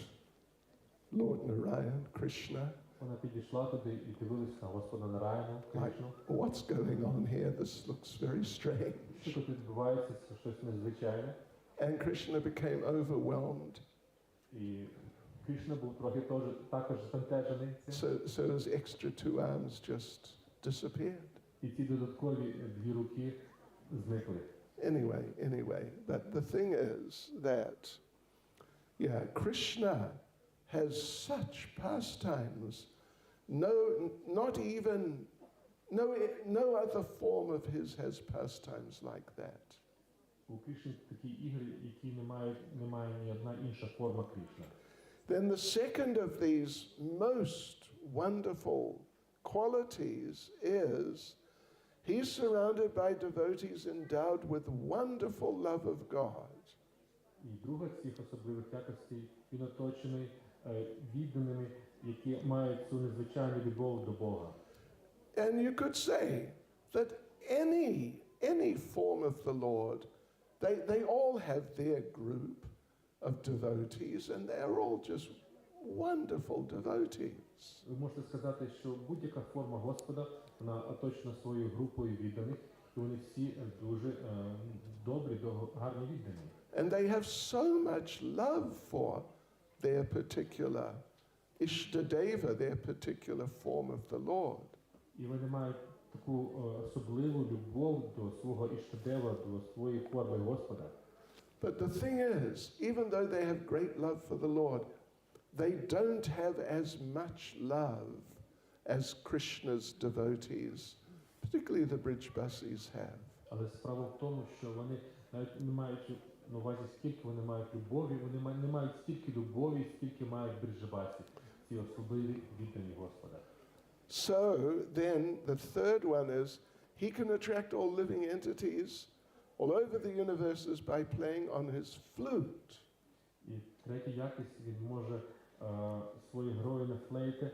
Lord Narayan, Krishna. Вона підійшла туди і дивилась на Господа Нараяна, Like, Кришну. what's going on here? This looks very strange. Що тут відбувається, це щось незвичайне. And Krishna became overwhelmed. І Кришна був трохи також збентежений цим. So his extra 2 arms just disappeared. І ці додаткові 2 руки зникли. Anyway, but the thing is that, Krishna has such pastimes, no other form of his has pastimes like that. У Кришни такі ігри, які немає ні одна інша форма Кришни. Then the second of these most wonderful qualities is he's surrounded by devotees endowed with wonderful love of God. І друга з цих особливих якостей, він оточений відданими, які мають цю незвичайну любов до Бога. And you could say that any form of the Lord, they all have their group of devotees, and they're all just wonderful devotees. Ви можете сказати, що будь-яка форма Господа, вона оточена своєю групою відданих, і вони всі дуже добрі, гарні віддані. And they have so much love for their particular Ishtadeva, their particular form of the Lord. І вони мають таку особливу любов до свого Іштадева, до своєї форми Господа. But the thing is, even though they have great love for the Lord, they don't have as much love as Krishna's devotees, particularly the Brijbasis have. Але справа в тому, що вони навіть не мають на увазі, скільки вони мають любові, вони не мають стільки любові, скільки мають бриджабасі, ці особливі віддані Господа. So then the third one is he can attract all living entities all over the universes by playing on his flute. І третя якість, він може свої грою на флейти,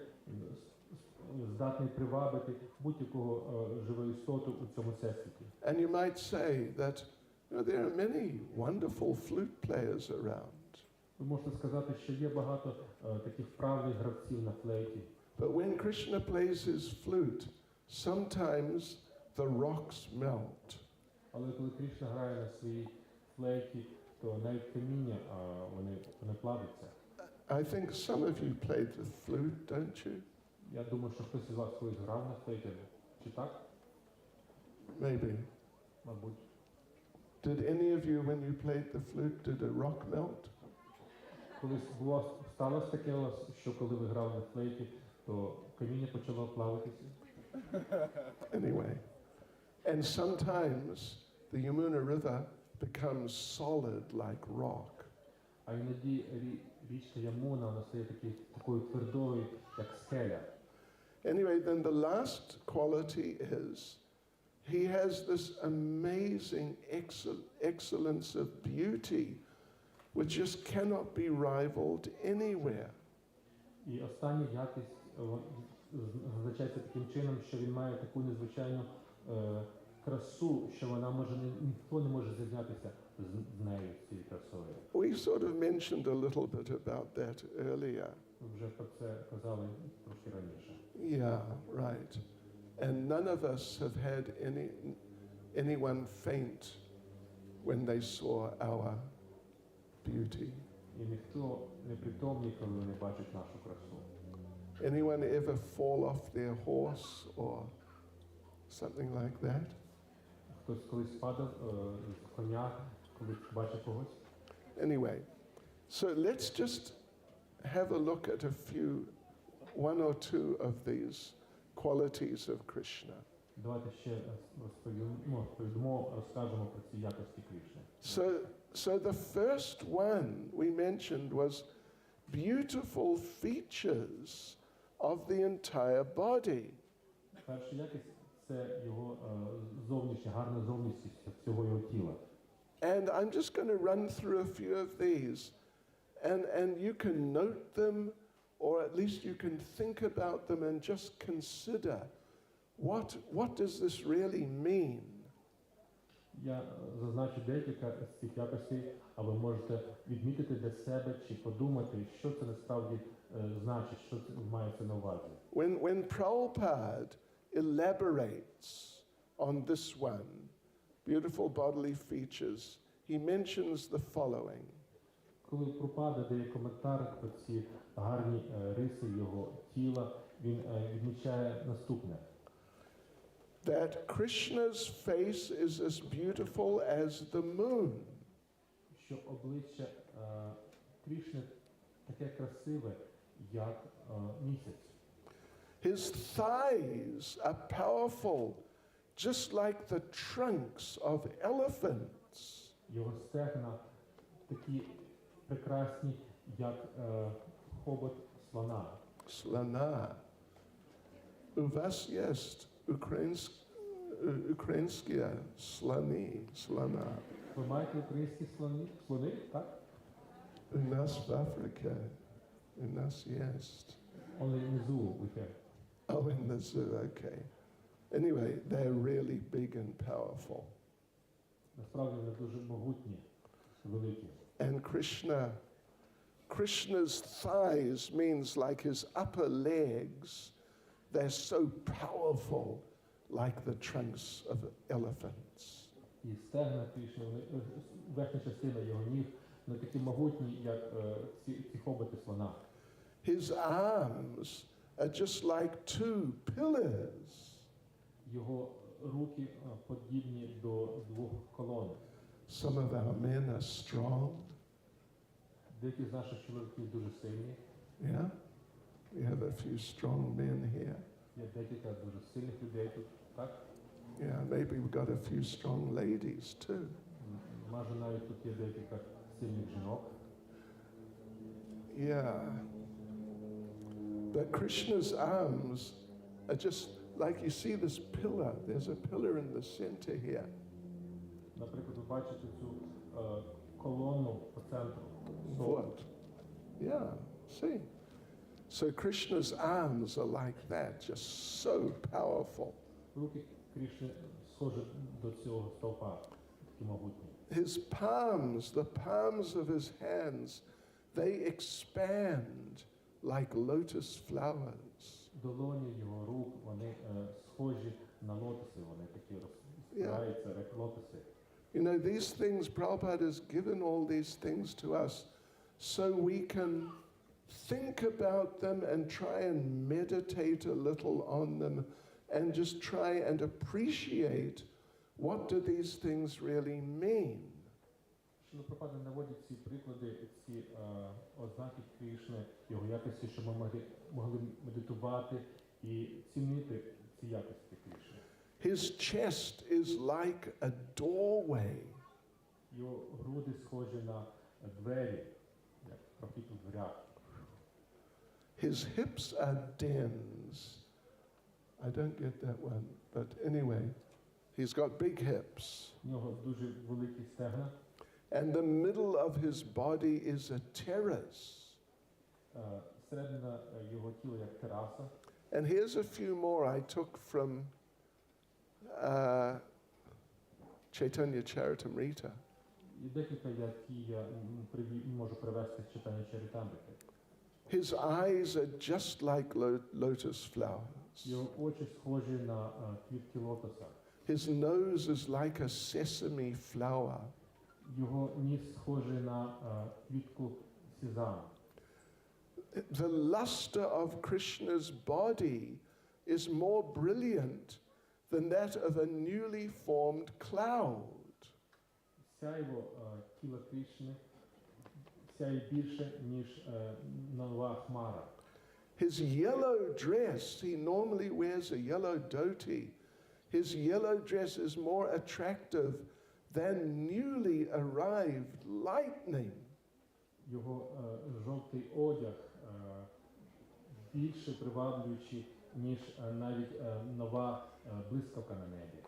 здатний привабити будь-якого живу істоту у цьому всесвіті. And you might say that You know, there are many wonderful flute players around. Ви можете сказати, що є багато таких вправних гравців на флейті. But when Krishna plays his flute, sometimes the rocks melt. Але коли Кришна грає на своїй флейті, то навіть каміння вони плавляться. I think some of you played the flute, don't you? Я думаю, що хтось із вас колись грав на флейті. Чи так? Maybe. Мабуть. Did any of you, when you played the flute, did a rock melt? Колись сталося таке у вас, що коли ви грали на флейті, то каміння почало плаватися? Anyway. And sometimes the Yamuna River becomes solid like rock. А іноді річка Ямуна, вона стає такою твердою, як скеля. Anyway, then the last quality is he has this amazing excellence of beauty which just cannot be rivaled anywhere. І остання якість зазначається таким чином, що він має таку незвичайну красу, що ніхто не може зрівнятися з нею, з цією красою. We sort of mentioned a little bit about that earlier. Ми вже про це казали трошки раніше. Yeah, right. And none of us have had anyone faint when they saw our beauty. І ніхто не притомний, коли вони бачать нашу красу. Anyone ever fall off their horse or something like that? Хтось колись падав з коня, коли бачив когось. Anyway, so let's just have a look at one or two of these qualities of Krishna. Давайте ще розкажемо про ці якості Кришни. So the first one we mentioned was beautiful features of the entire body. Перша якість – це його зовнішня, гарна зовнішність всього його тіла. And I'm just going to run through a few of these, and you can note them, or at least you can think about them and just consider what does this really mean? Я зазначу декілька з цих якостей, а ви можете відмітити для себе чи подумати, що це насправді значить, що це мається на увазі. When Prabhupada elaborates on this one, beautiful bodily features, he mentions the following. Коли Прабхупада дає коментар про ці гарні риси його тіла, він відмічає наступне. That Krishna's face is as beautiful as the moon. Що обличчя Кришни таке красиве, як місяць. His thighs are powerful, just like the trunks of elephants. Його стегна такі прекрасні, як хобот слона. Slana. U вас есть ukrainskie slana. Ви маєте українські слони, так? U nas в Африке. У нас есть. Only in the zoo we have. Oh, in the zoo, okay. Anyway, they're really big and powerful. Насправді вони дуже могутні, великі. And Krishna's thighs means like his upper legs, they're so powerful like the trunks of elephants. І стегна Кришни, верхня частина його ніг, вони такі могутні, як ці хоботи слона. His arms are just like two pillars. Його руки подібні до двох колон. Some of our men are strong. Деякі з наших чоловіків дуже сильні. Yeah? We have a few strong men here. Є декілька дуже сильних людей тут, так? Yeah, maybe we've got a few strong ladies too. Може навіть тут є декілька сильних жінок. Yeah. But Krishna's arms are just like you see this pillar. There's a pillar in the center here. Наприклад, ви бачите цю колону по центру. What? Yeah, see. So Krishna's arms are like that, just so powerful. Руки Кришни схожі до цього стовпа, такі могутні. his palms, the palms of his hands, they expand like lotus flowers. Долоні його рук, вони схожі на лотоси, вони такі розпираються, як лотоси. You know, these things, Prabhupada has given all these things to us so we can think about them and try and meditate a little on them and just try and appreciate what do these things really mean. Шріла Прабхупада наводить ці приклади, ці ознаки Кришни, його якості, щоб ми могли медитувати і цінити ці якості Кришни. His chest is like a doorway. Його груди схожі на двері, як прохід у дверях. His hips are dens. I don't get that one, but anyway, he's got big hips. У нього дуже великі стегна. And the middle of his body is a terrace. Середина його тіла як тераса. And here's a few more I took from Chaitanya Charitamrita. І декілька, які я можу привести з читання Чаритамрити. His eyes are just like lotus flowers. Його очі схожі на квітки лотоса. His nose is like a sesame flower. Його ніс схожий на квітку сезаму. The luster of Krishna's body is more brilliant than that of a newly formed cloud. Сяйво тіла Кришни сяє більше, ніж нова хмара. His yellow dress, he normally wears a yellow dhoti. His yellow dress is more attractive than newly arrived lightning. Його жовтий одяг більше приваблюючий, ніж навіть нова блискавка на небі.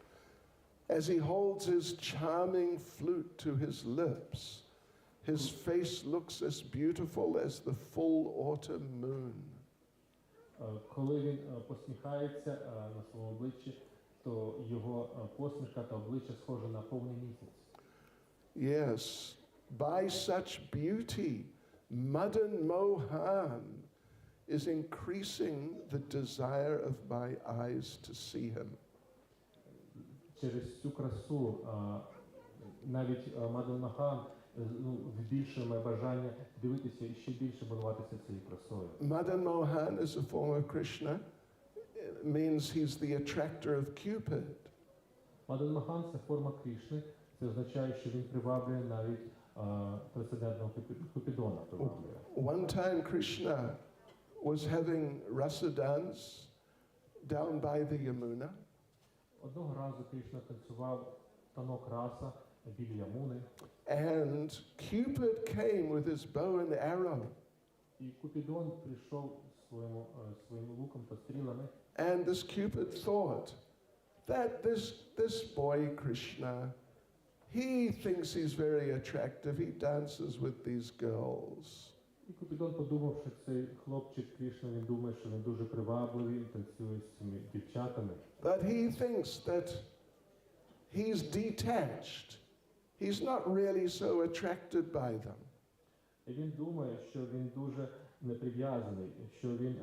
As he holds his charming flute to his lips, his face looks as beautiful as the full autumn moon. Коли він посміхається на своєму обличчі, то його посмішка та обличчя схоже на повний місяць. Yes, by such beauty, Madan Mohan is increasing the desire of my eyes to see him. Через цю красу навіть Мадан Мохан збільшує моє бажання дивитися і ще більше балуватися цією красою. Madan Mohan is a form of Krishna. It means he's the attractor of Cupid. Мадан Мохан – це форма Кришни. Це означає, що він приваблює навіть трансцендентного Купідона. One time Krishna was having rasa dance down by the Yamuna. Одного разу Кришна танцював танок раса біля Ямуни. And Cupid came with his bow and arrow. І Купідон прийшов своїм луком та стрілами. And this Cupid thought that this boy Krishna, he thinks he's very attractive. He dances with these girls. І Купідон подумав, що цей хлопчик Кришна, він думає, що він дуже привабливий, він танцює з цими дівчатами. But he thinks that he's detached. He's not really so attracted by them. І він думає, що він дуже неприв'язаний, що він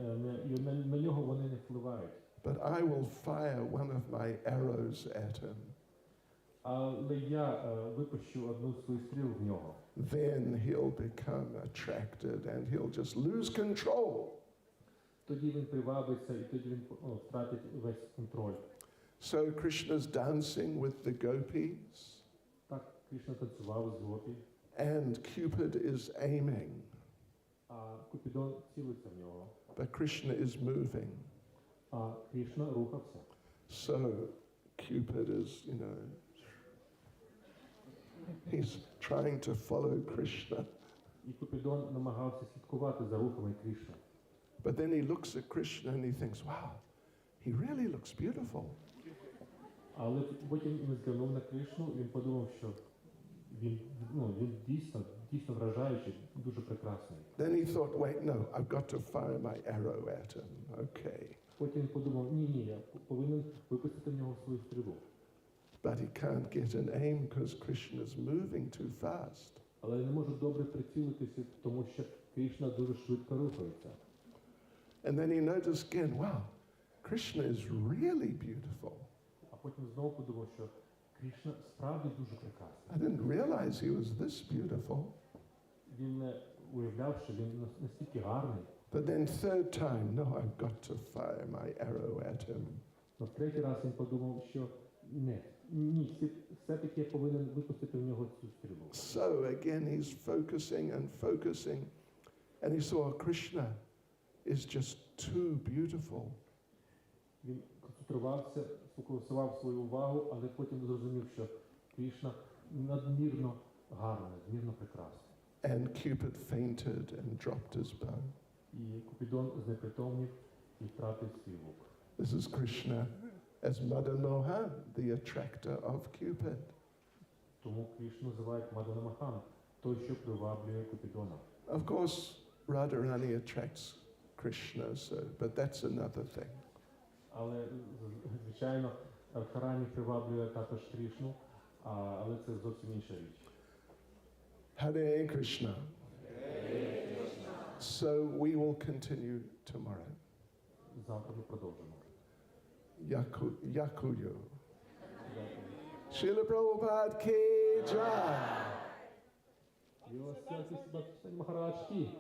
на нього вони не впливають. But I will fire one of my arrows at him. Але я випущу одну з своїх стріл в нього. Then he'll become attracted and he'll just lose control. Тоді він привабиться і тоді він втратить весь контроль. So Krishna's dancing with the gopis. Так Кришна танцював з гопі. And Cupid is aiming. А Купідон цілиться в нього. But Krishna is moving. А Кришна рухався. So Cupid is, he's trying to follow Krishna. І Купідон намагався слідкувати за рухами Кришни. But then he looks at Krishna and he thinks, wow, he really looks beautiful. Але потім він зглянув на Кришну і він подумав, що він дійсно вражаючий, дуже прекрасний. Then he thought, wait, no, I've got to fire my arrow at him. Okay. Потім він подумав, ні, я повинен випустити в нього свою стрілу. but he can't get an aim because Krishna is moving too fast. Але не може добре прицілитися, тому що Кришна дуже швидко рухається. And then he noticed again, wow, Krishna is really beautiful. А потім знову подумав, що Кришна справді дуже прекрасний. I didn't realize he was this beautiful. Він не уявляв, що він настільки гарний. But then third time, no, I've got to fire my arrow at him. Но в третій раз він подумав, що ні, все-таки я повинен випустити в нього цю стрілу. So again, he's focusing, and he saw Krishna is just too beautiful. Він концентрувався, сфокусував свою увагу, але потім зрозумів, що Кришна надмірно гарна, надмірно прекрасна. And Cupid fainted and dropped his bow. І Купідон знепритомнів і втратив свій лук. This is Krishna as Madan Mohan, the attractor of Cupid. Тому Кришну називають Мадана Махан, той, що приваблює Купідона. Of course, Radharani attracts Krishna, but that's another thing. Але, звичайно, Радхарані приваблює також Кришну, але це зовсім інша річ. Hare Krishna. So we will continue tomorrow. Завтра ми продовжимо. Yakuyo. Srila Prabhupada ki jai. Його святість Бхактисарі Махарадж кі.